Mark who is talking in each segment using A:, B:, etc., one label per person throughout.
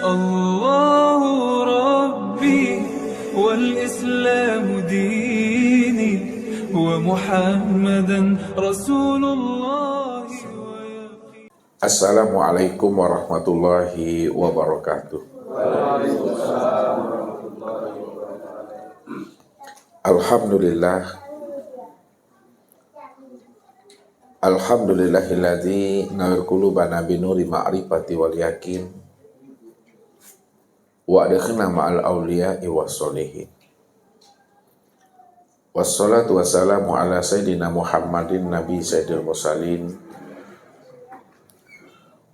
A: الله ربي والإسلام ديني ومحمدا رسول الله.
B: Assalamualaikum warahmatullahi wabarakatuh. Alhamdulillahilladzi nawwir qulubana binuri ma'rifati wal yakin wa adkhilna ma'al awliya'i wassolihin. Wassalatu wassalamu ala sayyidina Muhammadin nabi sayyidil mursalin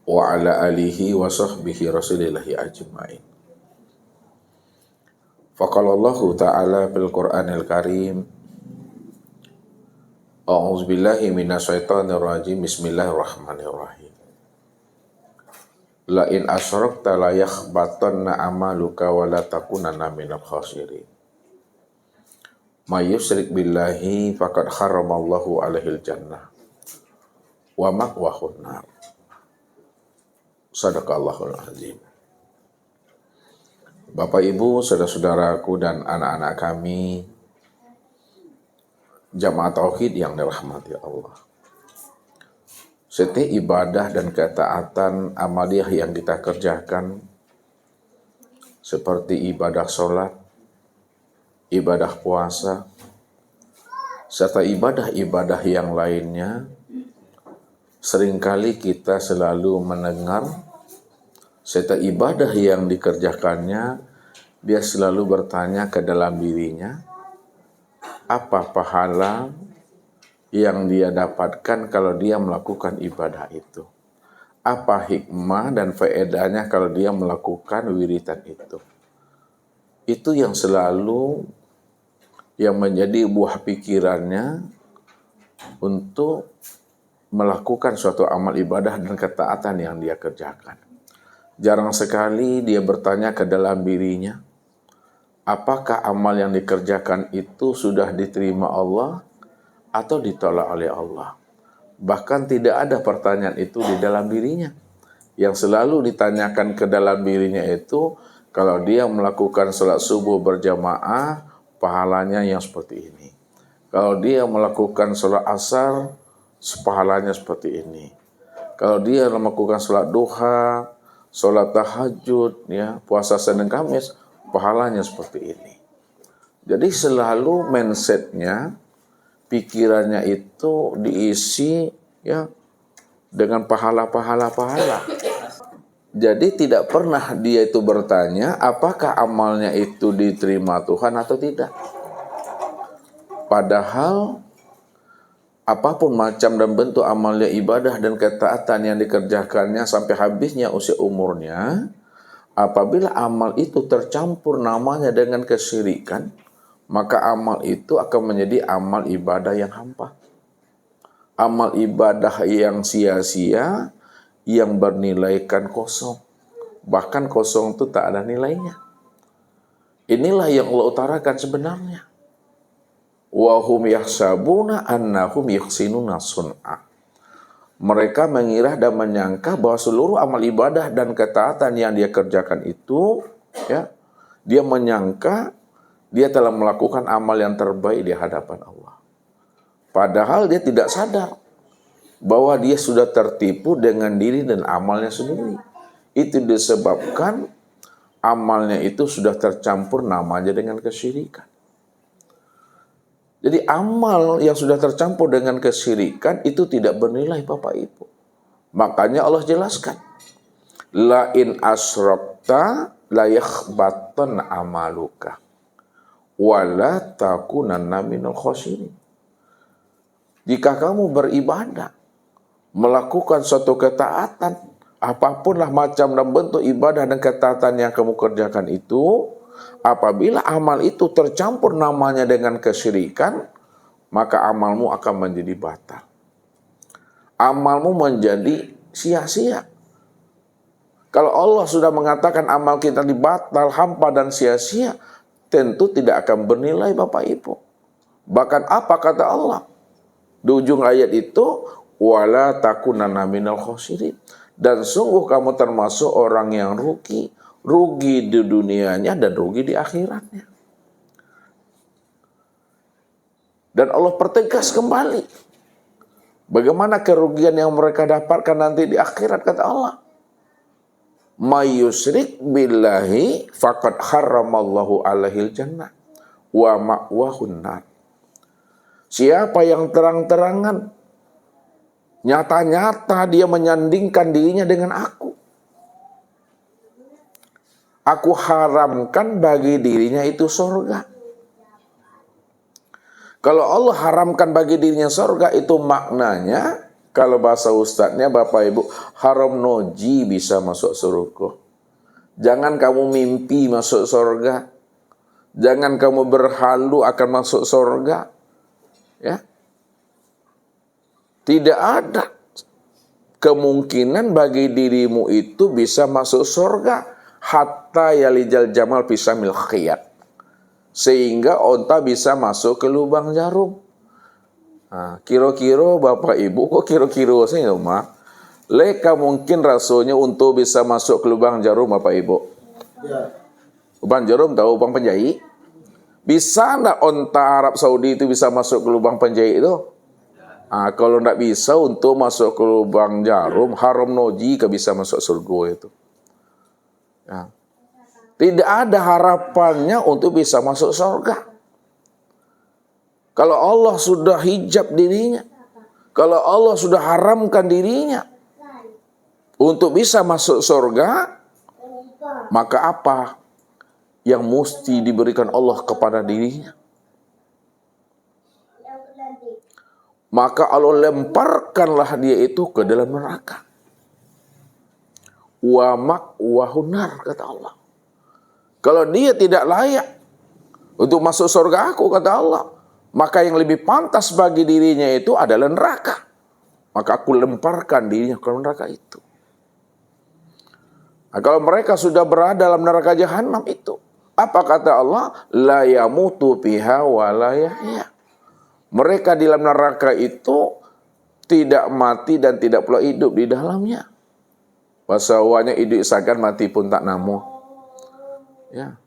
B: wa ala alihi wa sahbihi rasulillahi ajma'in. Faqalallahu ta'ala fil Qur'anil Karim, a'udzubillahi minasyaitonir rajim, bismillahirrahmanirrahim. La in asyrakta la yakhbatanna amaluka wa la takunanna minal khasirin. May yusyrik billahi faqad haramallahu alaihil jannah wa ma'wahun nar. Sadaqallahul azim. Bapak Ibu, saudara-saudaraku dan anak-anak kami, jamaah tauhid yang dirahmati Allah. Setiap ibadah dan ketaatan amaliyah yang kita kerjakan, seperti ibadah sholat, ibadah puasa, serta ibadah-ibadah yang lainnya, seringkali kita selalu mendengar setiap ibadah yang dikerjakannya, dia selalu bertanya ke dalam dirinya, apa pahala yang dia dapatkan kalau dia melakukan ibadah itu? Apa hikmah dan faedahnya kalau dia melakukan wiridan itu? Itu yang selalu yang menjadi buah pikirannya untuk melakukan suatu amal ibadah dan ketaatan yang dia kerjakan. Jarang sekali dia bertanya ke dalam dirinya, apakah amal yang dikerjakan itu sudah diterima Allah atau ditolak oleh Allah. Bahkan tidak ada pertanyaan itu di dalam dirinya. Yang selalu ditanyakan ke dalam dirinya itu, kalau dia melakukan salat subuh berjamaah, pahalanya yang seperti ini. Kalau dia melakukan salat asar, pahalanya seperti ini. Kalau dia melakukan salat duha, salat tahajud, ya, puasa Senin Kamis, pahalanya seperti ini. Jadi selalu mindsetnya, pikirannya itu diisi ya dengan pahala-pahala. Jadi tidak pernah dia itu bertanya apakah amalnya itu diterima Tuhan atau tidak. Padahal apapun macam dan bentuk amalnya ibadah dan ketaatan yang dikerjakannya sampai habisnya usia umurnya, apabila amal itu tercampur namanya dengan kesyirikan, maka amal itu akan menjadi amal ibadah yang hampa. Amal ibadah yang sia-sia, yang bernilaikan kosong. Bahkan kosong itu tak ada nilainya. Inilah yang Allah utarakan sebenarnya. Wa hum yahsabuna annahum yuhsinuna sun'a. Mereka mengira dan menyangka bahwa seluruh amal ibadah dan ketaatan yang dia kerjakan itu, ya, dia menyangka dia telah melakukan amal yang terbaik di hadapan Allah. Padahal dia tidak sadar bahwa dia sudah tertipu dengan diri dan amalnya sendiri. Itu disebabkan amalnya itu sudah tercampur namanya dengan kesyirikan. Jadi amal yang sudah tercampur dengan kesyirikan itu tidak bernilai Bapak Ibu. Makanya Allah jelaskan, la in asyrakta la yakhbatan amaluka wala takunanna minal khasirin. Jika kamu beribadah, melakukan suatu ketaatan, apapunlah macam dan bentuk ibadah dan ketaatan yang kamu kerjakan itu, apabila amal itu tercampur namanya dengan kesyirikan, maka amalmu akan menjadi batal. Amalmu menjadi sia-sia. Kalau Allah sudah mengatakan amal kita dibatal, hampa dan sia-sia, tentu tidak akan bernilai Bapak Ibu. Bahkan apa kata Allah? Di ujung ayat itu, wala takunanna minal khosirin. Dan sungguh kamu termasuk orang yang rugi, rugi di dunianya dan rugi di akhiratnya. Dan Allah pertegas kembali bagaimana kerugian yang mereka dapatkan nanti di akhirat, kata Allah. May yusyrik billahi faqad harramallahu alaihil jannah wa ma'wahun nar. Siapa yang terang-terangan, nyata-nyata dia menyandingkan dirinya dengan aku haramkan bagi dirinya itu surga. Kalau Allah haramkan bagi dirinya surga, itu maknanya, kalau bahasa ustadznya Bapak Ibu, haram noji bisa masuk surga. Jangan kamu mimpi masuk surga. Jangan kamu berhalu akan masuk surga. Ya. Tidak ada kemungkinan bagi dirimu itu bisa masuk surga hatta yalijal jamal fisamil khiyat. Sehingga onta bisa masuk ke lubang jarum. Nah, kira-kira Bapak Ibu, kok kira-kira saya mah? Leka mungkin rasanya untuk bisa masuk ke lubang jarum Bapak Ibu. Ya. Lubang jarum tahu lubang penjahit? Bisa enggak onta Arab Saudi itu bisa masuk ke lubang penjahit itu? Nah, kalau enggak bisa untuk masuk ke lubang jarum, haram noji ke bisa masuk surga itu. Ya. Tidak ada harapannya untuk bisa masuk surga. Kalau Allah sudah hijab dirinya, kalau Allah sudah haramkan dirinya untuk bisa masuk surga, maka apa yang mesti diberikan Allah kepada dirinya? Maka Allah lemparkanlah dia itu ke dalam neraka. Wa ma'wahun nar, kata Allah. Kalau dia tidak layak untuk masuk surga aku, kata Allah, maka yang lebih pantas bagi dirinya itu adalah neraka. Maka aku lemparkan dirinya ke neraka itu. Nah, kalau mereka sudah berada dalam neraka jahanam itu, apa kata Allah? La yamutu fiha wa la yahya. Mereka di dalam neraka itu tidak mati dan tidak pula hidup di dalamnya. Bahasanya hidup isakan mati pun tak namu. Ya.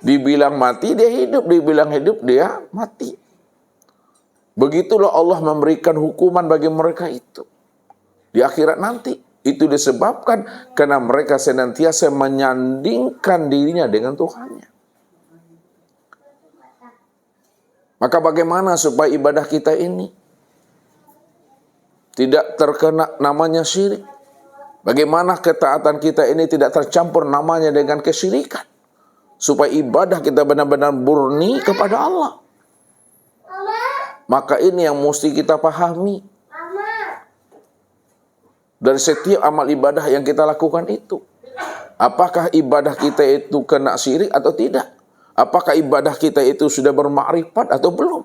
B: Dibilang mati dia hidup, dibilang hidup dia mati. Begitulah Allah memberikan hukuman bagi mereka itu di akhirat nanti. Itu disebabkan karena mereka senantiasa menyandingkan dirinya dengan Tuhannya. Maka bagaimana supaya ibadah kita ini tidak terkena namanya syirik? Bagaimana ketaatan kita ini tidak tercampur namanya dengan kesyirikan? Supaya ibadah kita benar-benar murni kepada Allah. Maka ini yang mesti kita pahami. Dari setiap amal ibadah yang kita lakukan itu. Apakah ibadah kita itu kena syirik atau tidak? Apakah ibadah kita itu sudah bermakrifat atau belum?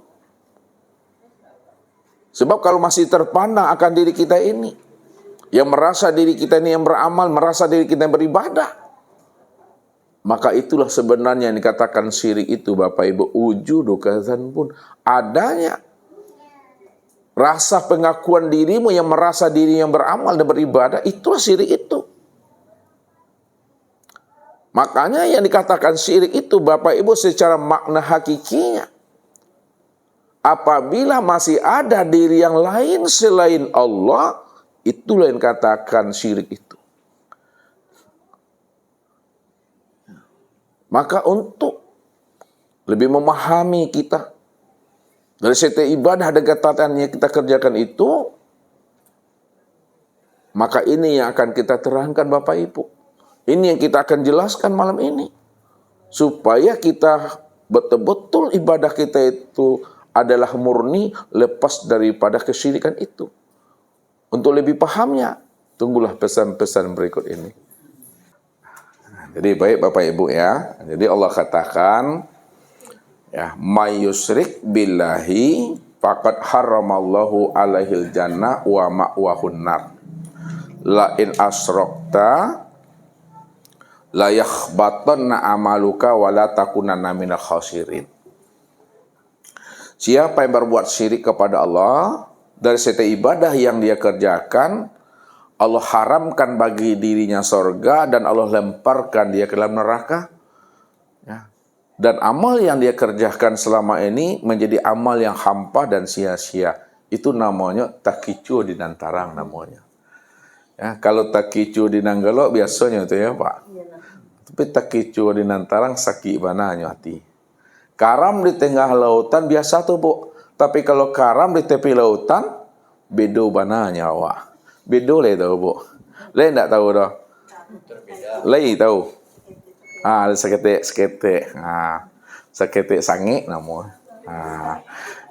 B: Sebab kalau masih terpandang akan diri kita ini, yang merasa diri kita ini yang beramal, merasa diri kita yang beribadah, maka itulah sebenarnya yang dikatakan syirik itu, Bapak Ibu, wujudu kadzan pun adanya rasa pengakuan dirimu yang merasa diri yang beramal dan beribadah, itulah syirik itu. Makanya yang dikatakan syirik itu, Bapak Ibu, secara makna hakikinya, apabila masih ada diri yang lain selain Allah, itulah yang dikatakan syirik itu. Maka untuk lebih memahami kita dari setiap ibadah dan ketaatan yang kita kerjakan itu, maka ini yang akan kita terangkan Bapak Ibu. Ini yang kita akan jelaskan malam ini. Supaya kita betul-betul ibadah kita itu adalah murni, lepas daripada kesyirikan itu. Untuk lebih pahamnya, tunggulah pesan-pesan berikut ini. Jadi baik Bapak Ibu ya. Jadi Allah katakan, ya, may yusyrik billahi faqad haramallahu alaihil jannah wa ma'wahun nar. La in asrakta la yakhbatanna amaluka wa la takunanna minal khasirin. Siapa yang berbuat syirik kepada Allah dari setiap ibadah yang dia kerjakan, Allah haramkan bagi dirinya sorga dan Allah lemparkan dia ke dalam neraka. Ya. Dan amal yang dia kerjakan selama ini menjadi amal yang hampa dan sia-sia. Itu namanya takicu di nantarang namanya. Ya, kalau takicu di nanggalo biasanya itu ya Pak. Tapi takicu di nantarang sakit bananya hati. Karam di tengah lautan biasa tuh Bu. Tapi kalau karam di tepi lautan, bedo bananya awak. Bedo le tahu Bu. Le enggak tahu dah. Le tahu. Seketik. Seketik sange namanya.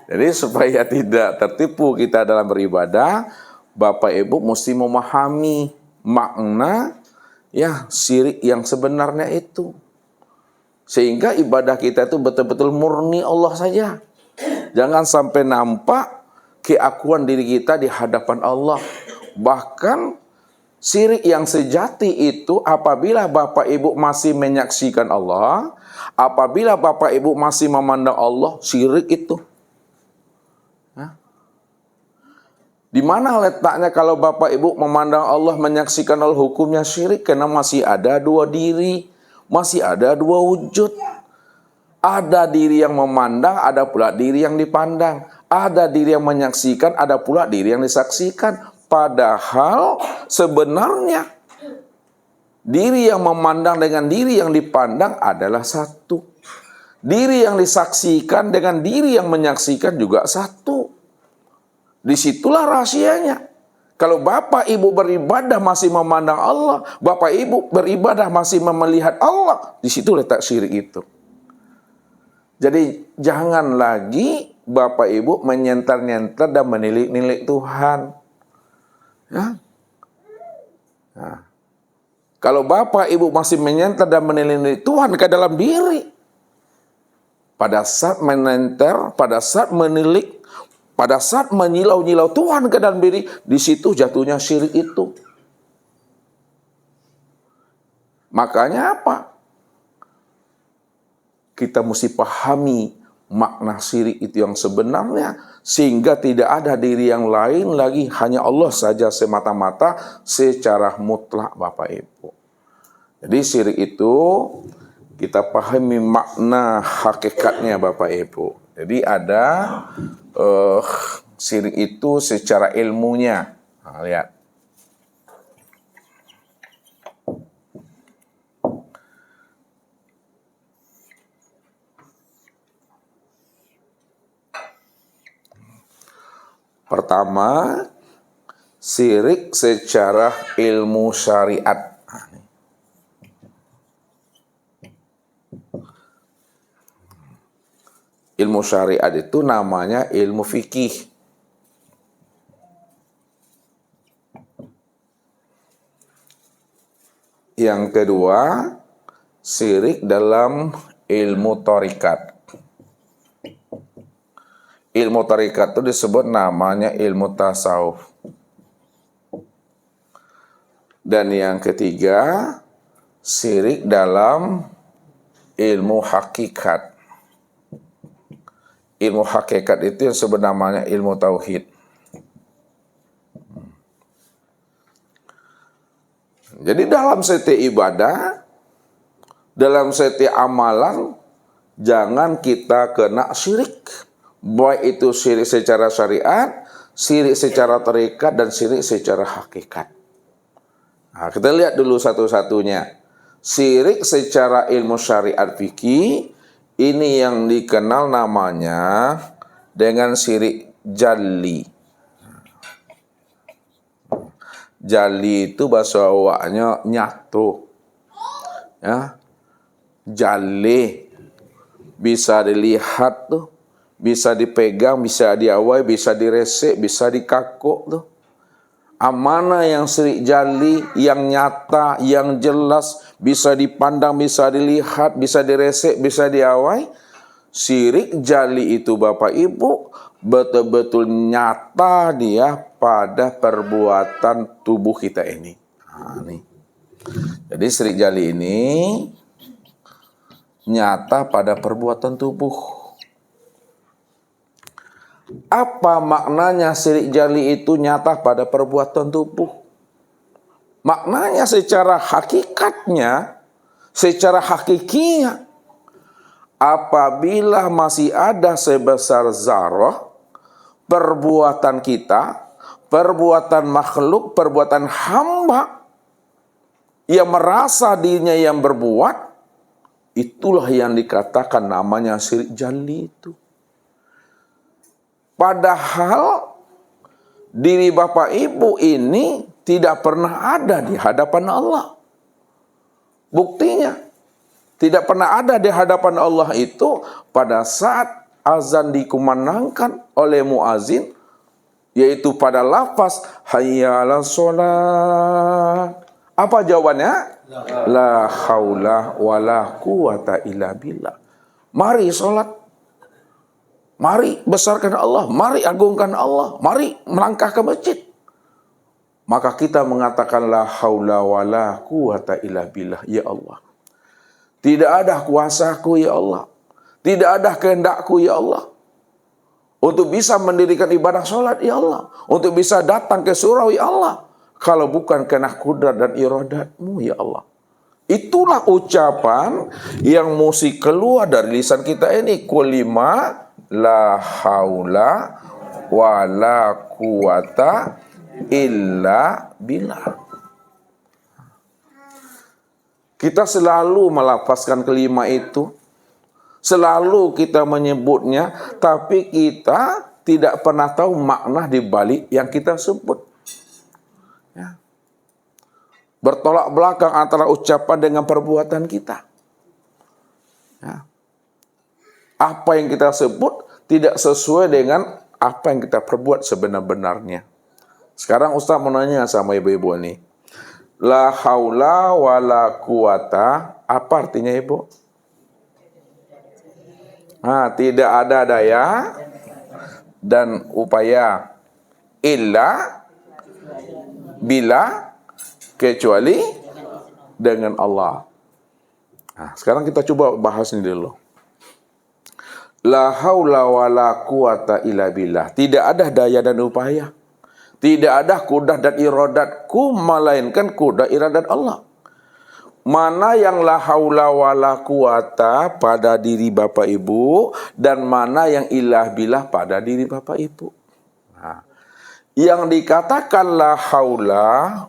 B: Jadi supaya tidak tertipu kita dalam beribadah, Bapak Ibu mesti memahami makna ya syirik yang sebenarnya itu. Sehingga ibadah kita itu betul-betul murni Allah saja. Jangan sampai nampak keakuan diri kita di hadapan Allah. Bahkan syirik yang sejati itu apabila Bapak Ibu masih menyaksikan Allah, apabila Bapak Ibu masih memandang Allah, syirik itu. Di mana letaknya kalau Bapak Ibu memandang Allah, menyaksikan Allah, hukumnya syirik? Karena masih ada dua diri, masih ada dua wujud. Ada diri yang memandang, ada pula diri yang dipandang. Ada diri yang menyaksikan, ada pula diri yang disaksikan. Padahal sebenarnya diri yang memandang dengan diri yang dipandang adalah satu. Diri yang disaksikan dengan diri yang menyaksikan juga satu. Disitulah rahasianya. Kalau Bapak Ibu beribadah masih memandang Allah, Bapak Ibu beribadah masih melihat Allah, di situ letak syirik itu. Jadi jangan lagi Bapak Ibu menyentar-nyentar dan menilik-nilik Tuhan. Ya. Nah, kalau Bapak Ibu masih menyentar dan menilik Tuhan ke dalam diri, pada saat menenter, pada saat menilik, pada saat menyilau-nyilau Tuhan ke dalam diri, di situ jatuhnya syirik itu. Makanya apa? Kita mesti pahami makna syirik itu yang sebenarnya, sehingga tidak ada diri yang lain lagi, hanya Allah saja semata-mata secara mutlak Bapak Ibu. Jadi syirik itu kita pahami makna hakikatnya Bapak Ibu. Jadi ada syirik itu secara ilmunya. Nah, lihat. Pertama, syirik secara ilmu syariat. Ilmu syariat itu namanya ilmu fikih. Yang kedua, syirik dalam ilmu thariqat. Ilmu thariqat itu disebut namanya ilmu tasawuf. Dan yang ketiga, syirik dalam ilmu hakikat. Ilmu hakikat itu yang sebenarnya ilmu tauhid. Jadi dalam setiap ibadah, dalam setiap amalan, jangan kita kena syirik. Baik itu syirik secara syariat, syirik secara thariqat, dan syirik secara hakikat. Nah, kita lihat dulu satu-satunya. Syirik secara ilmu syariat fikih, ini yang dikenal namanya dengan syirik jali. Jali itu bahasa awaknya nyatu. Ya. Jali bisa dilihat tuh, bisa dipegang, bisa diawai, bisa diresek, bisa dikakuk tuh. Mana yang syirik jali, yang nyata, yang jelas, bisa dipandang, bisa dilihat, bisa diresek, bisa diawai. Syirik jali itu Bapak Ibu betul-betul nyata dia pada perbuatan tubuh kita ini. Nah, nih. Jadi syirik jali ini nyata pada perbuatan tubuh. Apa maknanya syirik jali itu nyata pada perbuatan tubuh? Maknanya secara hakikatnya, secara hakikinya, apabila masih ada sebesar zarah, perbuatan kita, perbuatan makhluk, perbuatan hamba yang merasa dirinya yang berbuat, itulah yang dikatakan namanya syirik jali itu. Padahal diri Bapak Ibu ini tidak pernah ada di hadapan Allah. Buktinya, tidak pernah ada di hadapan Allah itu pada saat azan dikumandangkan oleh muazin, yaitu pada lafaz hayya 'alas shalah. Apa jawabannya? La haula wala quwata illa billah. Mari salat. Mari besarkan Allah, mari agungkan Allah, mari melangkah ke masjid. Maka kita mengatakan la haula wala quwata illa billah, ya Allah. Tidak ada kuasaku ya Allah. Tidak ada kehendakku ya Allah. Untuk bisa mendirikan ibadah sholat ya Allah. Untuk bisa datang ke surau ya Allah. Kalau bukan karena kudrat dan iradatmu ya Allah. Itulah ucapan yang mesti keluar dari lisan kita ini. Kulima la haula wala quwata illa billah. Kita selalu melafazkan kelima itu, selalu kita menyebutnya, tapi kita tidak pernah tahu makna di balik yang kita sebut. Ya. Bertolak belakang antara ucapan dengan perbuatan kita. Ya. Apa yang kita sebut tidak sesuai dengan apa yang kita perbuat sebenar-benarnya. Sekarang Ustaz mau nanya sama ibu-ibu ini. La haula wala quwata, apa artinya ibu? Tidak ada daya dan upaya illa bila kecuali dengan Allah. Sekarang kita coba bahas ini dulu. La haula wala quwata illa billah. Tidak ada daya dan upaya. Tidak ada kudrat dan iradatku, melainkan kudrat iradat Allah. Mana yang la haula wala quwata pada diri Bapak Ibu, dan mana yang ilah billah pada diri Bapak Ibu. Yang dikatakan la haula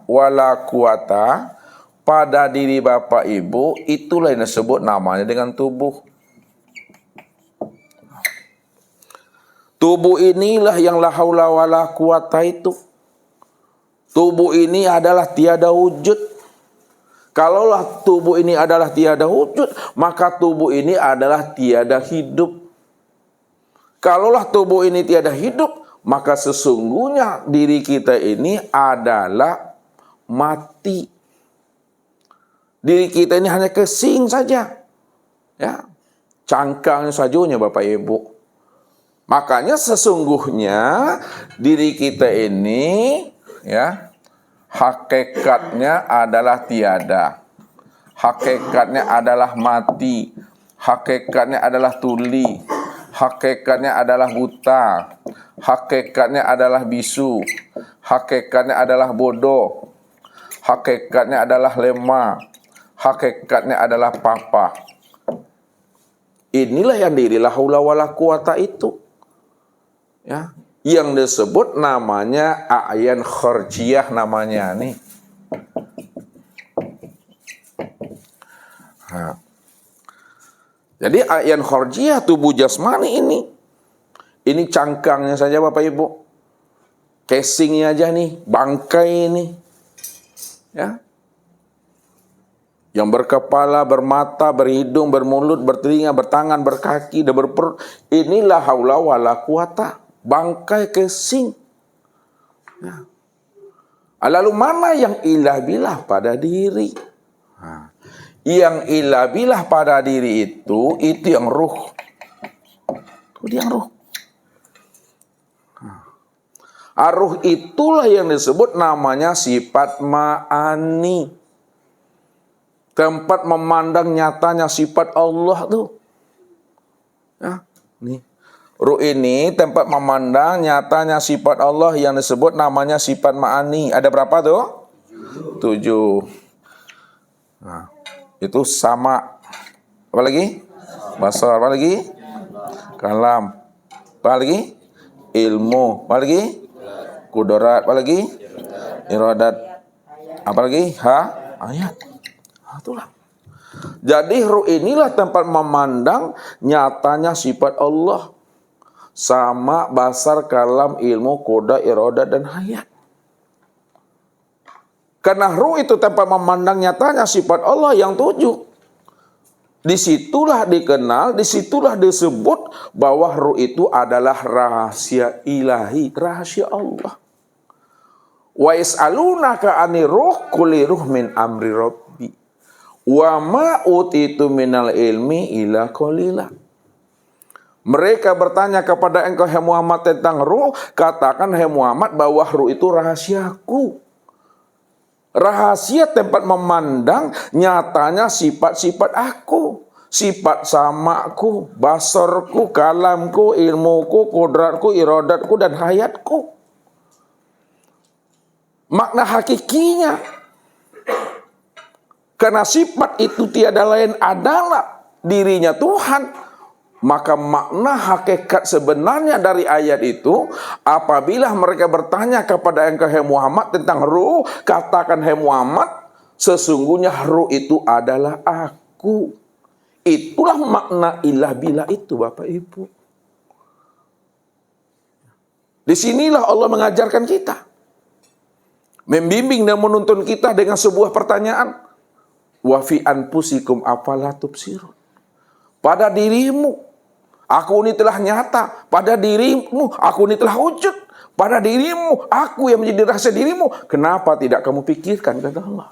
B: wala quwata pada diri Bapak Ibu, itulah yang disebut namanya dengan tubuh. Tubuh inilah yang la haula wala quwata itu. Tubuh ini adalah tiada wujud. Kalaulah tubuh ini adalah tiada wujud, maka tubuh ini adalah tiada hidup. Kalaulah tubuh ini tiada hidup, maka sesungguhnya diri kita ini adalah mati. Diri kita ini hanya kesing saja. Ya. Cangkangnya sajunya Bapak Ibu. Makanya sesungguhnya diri kita ini ya hakikatnya adalah tiada. Hakikatnya adalah mati. Hakikatnya adalah tuli. Hakikatnya adalah buta. Hakikatnya adalah bisu. Hakikatnya adalah bodoh. Hakikatnya adalah lemah. Hakikatnya adalah papa. Inilah yang diri la haula wala quwata itu. Ya, yang disebut namanya a'yan kharjiyah namanya nih. Jadi a'yan kharjiyah tubuh jasmani ini. Ini cangkangnya saja Bapak Ibu. Casingnya aja nih, bangkai ini. Ya. Yang berkepala, bermata, berhidung, bermulut, bertelinga, bertangan, berkaki, dan berperut. Inilah haula wala quwata. Bangkai kesing. Ya. Lalu mana yang ilah billah pada diri? Yang ilah billah pada diri itu yang ruh. Itu yang ruh. Ruh itulah yang disebut namanya sifat ma'ani. Tempat memandang nyatanya sifat Allah tuh. Ya, nih. Ruh ini tempat memandang nyatanya sifat Allah yang disebut namanya sifat ma'ani. Ada berapa tuh? 7. Nah, itu sama. Apa lagi? Basar. Apa lagi? Kalam. Apa lagi? Ilmu. Apa lagi? Kudorat. Apa lagi? Iradat. Apa lagi? Ayat. Itulah. Jadi ruh inilah tempat memandang nyatanya sifat Allah. Sama, basar, kalam, ilmu, kuda, iradat, dan hayat. Karena ruh itu tempat memandang nyatanya sifat Allah yang 7. Disitulah dikenal, disitulah disebut bahwa ruh itu adalah rahasia ilahi, rahasia Allah. Wa yas'alunaka 'anir ruh quli ruh min amri rabbi wa ma utitu minal ilmi illa qalila. Mereka bertanya kepada engkau hai Muhammad tentang ruh, katakan hai Muhammad bahwa ruh itu rahasiaku. Rahasia tempat memandang nyatanya sifat-sifat aku. Sifat samaku, basarku, kalamku, ilmuku, kodratku, iradatku, dan hayatku. Makna hakikinya. Karena sifat itu tiada lain adalah dirinya Tuhan. Maka makna hakikat sebenarnya dari ayat itu, apabila mereka bertanya kepada engkau hai Muhammad tentang ruh, katakan hai Muhammad, sesungguhnya ruh itu adalah aku. Itulah makna ilah bila itu, Bapak Ibu. Disinilah Allah mengajarkan kita, membimbing dan menuntun kita dengan sebuah pertanyaan. Wa fi anfusikum afala tubsirun. Pada dirimu aku ini telah nyata. Pada dirimu aku ini telah wujud. Pada dirimu aku yang menjadi rahasia dirimu. Kenapa tidak kamu pikirkan, kata Allah?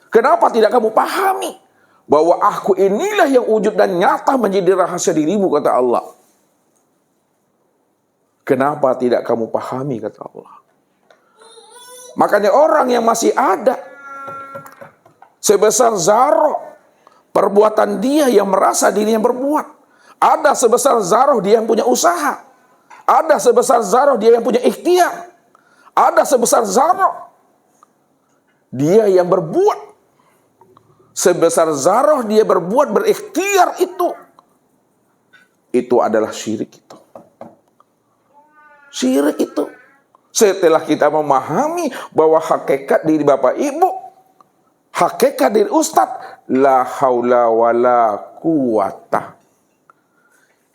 B: Kenapa tidak kamu pahami bahwa aku inilah yang wujud dan nyata menjadi rahasia dirimu, kata Allah? Kenapa tidak kamu pahami, kata Allah? Makanya orang yang masih ada sebesar zarah perbuatan dia yang merasa dirinya berbuat. Ada sebesar zarah dia yang punya usaha. Ada sebesar zarah dia yang punya ikhtiar. Ada sebesar zarah dia yang berbuat. Sebesar zarah dia berbuat, berikhtiar itu adalah syirik itu. Syirik itu. Setelah kita memahami bahwa hakikat diri Bapak Ibu, hakikat diri Ustadz, la haula wala quwata.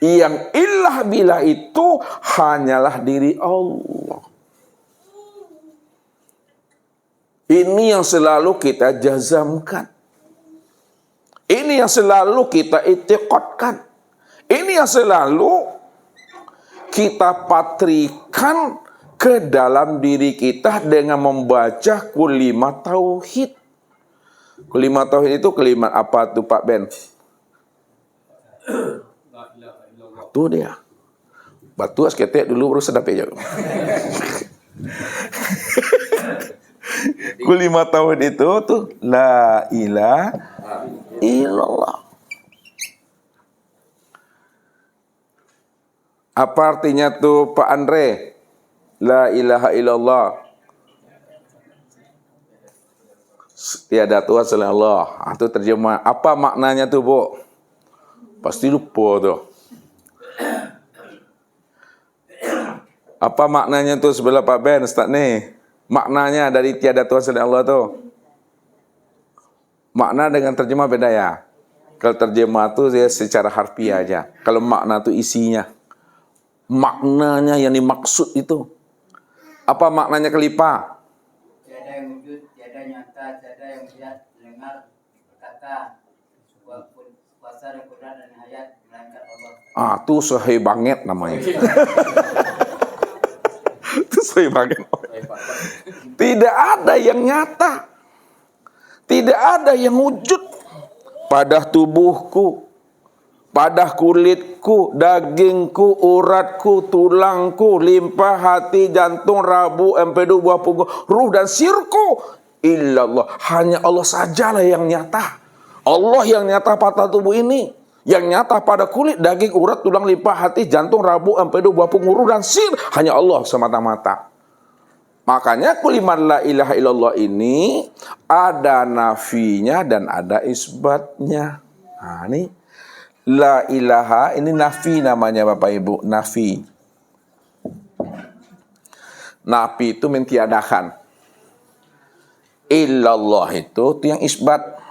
B: Yang ilah bila itu hanyalah diri Allah. Ini yang selalu kita jazamkan. Ini yang selalu kita i'tiqadkan. Ini yang selalu kita patrikan ke dalam diri kita dengan membaca kalimat tauhid. Kalimat tauhid itu kalimat apa tuh Pak Ben? Itu dia. Batu asketek dulu baru sedap aja. Kalimat tauhid itu tuh la ilaha illallah. Apa artinya tuh Pak Andre? La ilaha illallah. Tiada Tuhan selain Allah. Itu terjemah. Apa maknanya tuh, Bu? Pasti lupa tuh. Apa maknanya tuh sebelah Pak Ben, Ustaz nih? Maknanya dari tiada Tuhan selain Allah tuh. Makna dengan terjemah beda ya. Kalau terjemah tuh dia secara harfiah aja. Kalau makna tuh isinya. Maknanya yang dimaksud itu. Apa maknanya kelipa?
C: Tiada yang wujud, tiada nyata, tiada yang melihat, mendengar, berkata, kuasa dan kudrat dan hayat, melainkan Allah.
B: Itu sahih banget namanya. Itu sahih banget. Tidak ada yang nyata. Tidak ada yang wujud pada tubuhku, pada kulitku, dagingku, uratku, tulangku, limpa, hati, jantung, rabu, empedu, buah punggung, ruh dan sirku. Illallah. Hanya Allah sajalah yang nyata. Allah yang nyata pada tubuh ini. Yang nyata pada kulit, daging, urat, tulang, limpa, hati, jantung, rabu, empedu, buah punggung, ruh dan sir. Hanya Allah semata-mata. Makanya kalimat la ilaha illallah ini ada nafinya dan ada isbatnya. Nah, ini la ilaha ini nafi namanya Bapak Ibu, nafi. Nafi itu mentiadakan. Illallah itu yang isbat.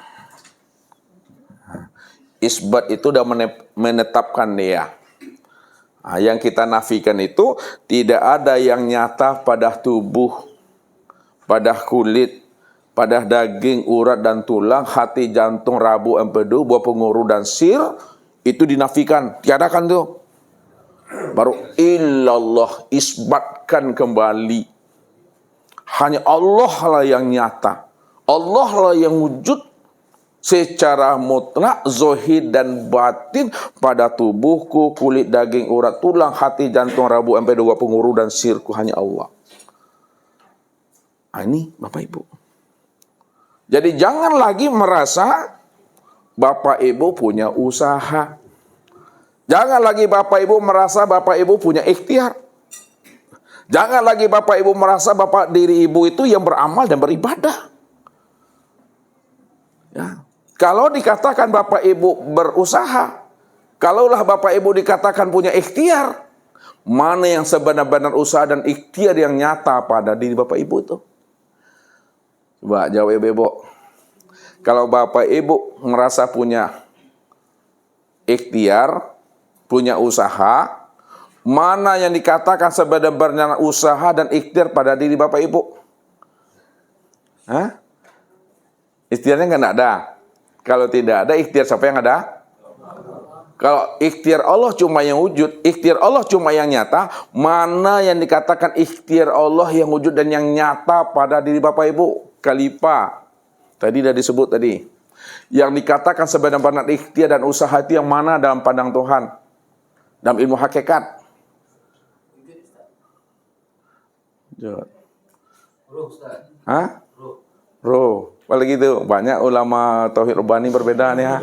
B: Isbat itu sudah menetapkan dia. Nah, yang kita nafikan itu tidak ada yang nyata pada tubuh, pada kulit, pada daging, urat dan tulang, hati, jantung, rabu, empedu, buah penguru dan sir, itu dinafikan, tiadakan tuh. Baru illallah, isbatkan kembali. Hanya Allah lah yang nyata, Allah lah yang wujud secara mutlak, zahir dan batin pada tubuhku, kulit, daging, urat, tulang, hati, jantung, rabu, empedu, buah penguru dan sirku, hanya Allah. Nah, ini Bapak Ibu. Jadi jangan lagi merasa Bapak Ibu punya usaha. Jangan lagi Bapak Ibu merasa Bapak Ibu punya ikhtiar. Jangan lagi Bapak Ibu merasa Bapak diri Ibu itu yang beramal dan beribadah. Ya. Kalau dikatakan Bapak Ibu berusaha, kalaulah Bapak Ibu dikatakan punya ikhtiar, mana yang sebenar-benar usaha dan ikhtiar yang nyata pada diri Bapak Ibu itu? Coba jawab Ibu. Kalau Bapak Ibu merasa punya ikhtiar, punya usaha, mana yang dikatakan sebenar-benar usaha dan ikhtiar pada diri Bapak Ibu? Hah? Ikhtiarnya nggak ada. Kalau tidak ada, ikhtiar siapa yang ada? Kalau ikhtiar Allah cuma yang wujud, ikhtiar Allah cuma yang nyata, mana yang dikatakan ikhtiar Allah yang wujud dan yang nyata pada diri Bapak Ibu? Kalipa. Tadi sudah disebut tadi. Yang dikatakan sebenar-benar ikhtiar dan usaha itu yang mana dalam pandang Tuhan? Dalam ilmu hakikat. Hah? Roh. Kalau gitu, banyak ulama tauhid rubani berbeda nih ya.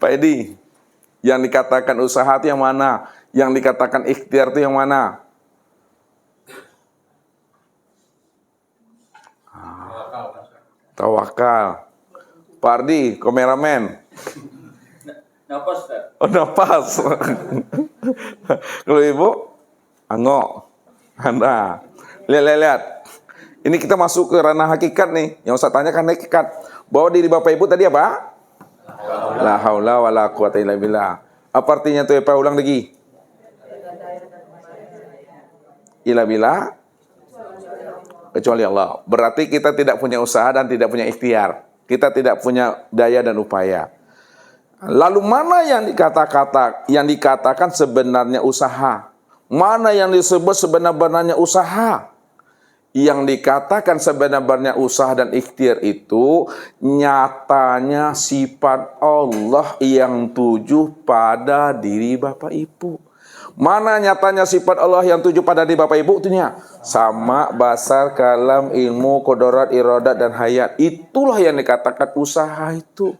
B: Pak Edi, yang dikatakan usaha itu yang mana? Yang dikatakan ikhtiar itu yang mana? Tawakal. Pak Ardi, kameramen.
C: Napas, Pak.
B: Oh, napas. Kalau Ibu, angok. Anda. Lihat. Ini kita masuk ke ranah hakikat nih. Yang saya tanyakan hakikat. Bahwa diri Bapak Ibu tadi apa? La haula wala quwata illa billah. Apa artinya tuh ya Pak? Ulang lagi. Illa billah. Kecuali Allah. Berarti kita tidak punya usaha dan tidak punya ikhtiar. Kita tidak punya daya dan upaya. Lalu mana yang dikatakan sebenarnya usaha? Mana yang disebut sebenarnya usaha? Yang dikatakan sebenarnya usaha dan ikhtiar itu nyatanya sifat Allah yang tuju pada diri Bapak Ibu. Mana nyatanya sifat Allah yang tuju pada diri Bapak Ibu? Itunya sama, basar, kalam, ilmu, qudrat, iradat dan hayat. Itulah yang dikatakan usaha itu.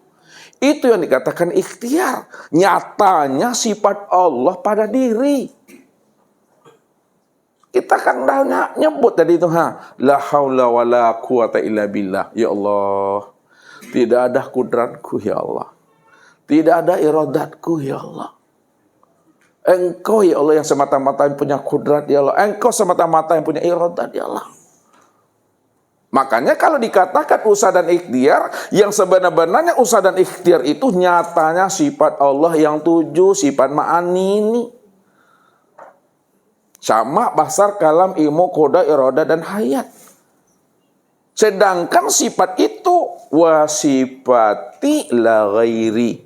B: Itu yang dikatakan ikhtiar. Nyatanya sifat Allah pada diri. Kita kan dah nyebut tadi itu, la haula wala quwata illa billah. Ya Allah, tidak ada kudratku ya Allah, tidak ada iradatku ya Allah. Engkau ya Allah yang semata-mata yang punya kudrat ya Allah. Engkau semata-mata yang punya iradat ya Allah. Makanya kalau dikatakan usaha dan ikhtiar, yang sebenarnya usaha dan ikhtiar itu nyatanya sifat Allah yang tuju, sifat ma'ani ini. Sama, basar, kalam, ilmu, qudrat, iradat dan hayat. Sedangkan sifat itu wasifati la ghairi.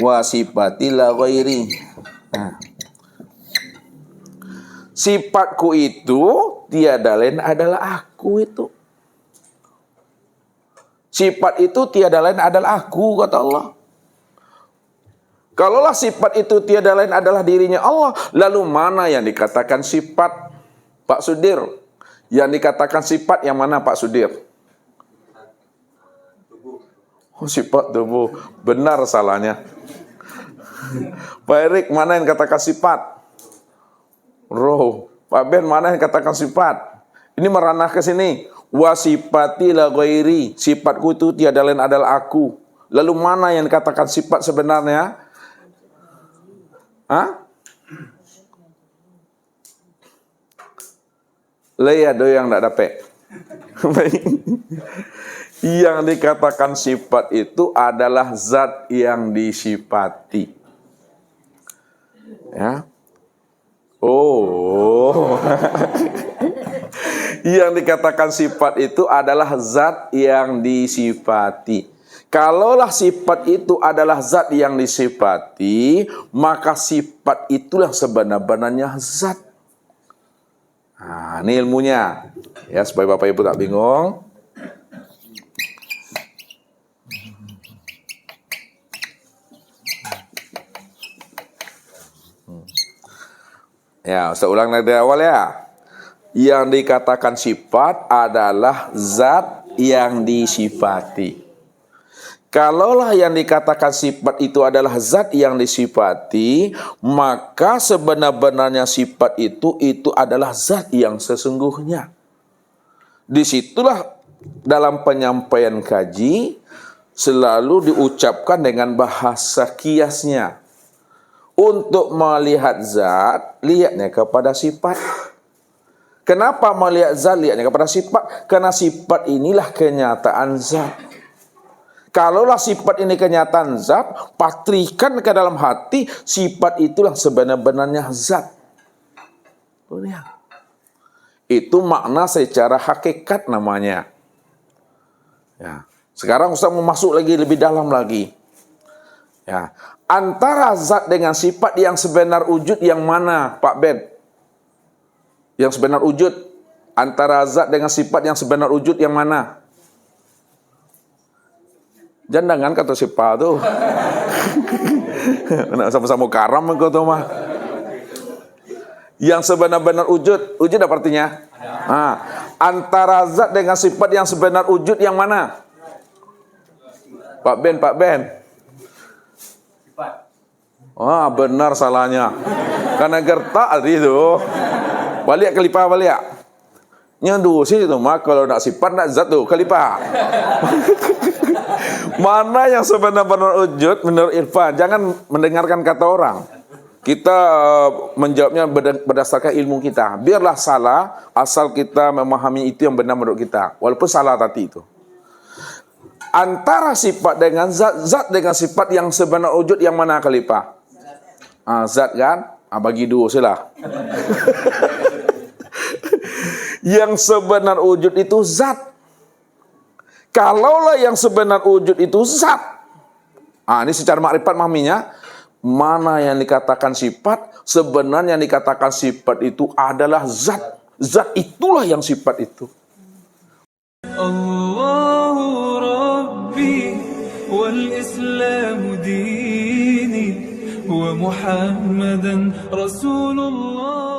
B: Wasifati la ghairi. Nah. Sifatku itu tiada lain adalah aku itu. Sifat itu tiada lain adalah aku, kata Allah. Kalaulah sifat itu tiada lain adalah dirinya Allah, lalu mana yang dikatakan sifat? Pak Sudir, yang dikatakan sifat yang mana Pak Sudir? Oh, sifat tubuh. Benar salahnya. Pak Erik, mana yang katakan sifat? Roh. Pak Ben, mana yang katakan sifat? Ini meranah ke sini. Wa sifati la ghairi. Sifatku itu tiada lain adalah aku. Lalu mana yang dikatakan sifat sebenarnya? Hah? Lihat do yang tidak dapat. Yang dikatakan sifat itu adalah zat yang disifati. Ya. Oh. Yang dikatakan sifat itu adalah zat yang disifati. Kalaulah sifat itu adalah zat yang disifati, maka sifat itulah sebenar-benarnya zat. Nah, ini ilmunya. Ya, supaya Bapak Ibu tak bingung. Ya, saya ulang dari awal ya. Yang dikatakan sifat adalah zat yang disifati. Kalaulah yang dikatakan sifat itu adalah zat yang disifati, maka sebenar-benarnya sifat itu adalah zat yang sesungguhnya. Disitulah dalam penyampaian kaji selalu diucapkan dengan bahasa kiasnya. Untuk melihat zat, lihatnya kepada sifat. Kenapa melihat zat, lihatnya kepada sifat? Karena sifat inilah kenyataan zat. Kalaulah sifat ini kenyataan zat, patrikan ke dalam hati, sifat itulah sebenar-benarnya zat. Itu makna secara hakikat namanya. Ya. Sekarang Ustaz mau masuk lagi lebih dalam lagi. Ya. Antara zat dengan sifat yang sebenar wujud yang mana, Pak Ben? Yang sebenar wujud. Antara zat dengan sifat yang sebenar wujud yang mana? Jangan kata sifat tuh. Nak sama-sama karam kau tuh mah. Yang sebenar-benar wujud. Wujud apa artinya? Nah, antara zat dengan sifat yang sebenar wujud yang mana? Pak Ben. Wah, benar salahnya. Karena gertak itu. Balik kelipah balik. Nyandu sih itu mah kalau nak sifat nak zat tuh kelipah. Mana yang sebenar-benar wujud menurut Irfan? Jangan mendengarkan kata orang. Kita menjawabnya berdasarkan ilmu kita. Biarlah salah asal kita memahami itu yang benar menurut kita. Walaupun salah tadi itu. Antara sifat dengan zat dengan sifat yang sebenar wujud yang mana kelipah? Zat kan? Bagi dua silah. Yang sebenar wujud itu zat. Kalaulah yang sebenar wujud itu zat. Ini secara makrifat mahaminya. Mana yang dikatakan sifat, sebenarnya yang dikatakan sifat itu adalah zat. Zat itulah yang sifat itu.
A: Allahu Rabbi wal Islamu dini wa Muhammadan Rasulullah.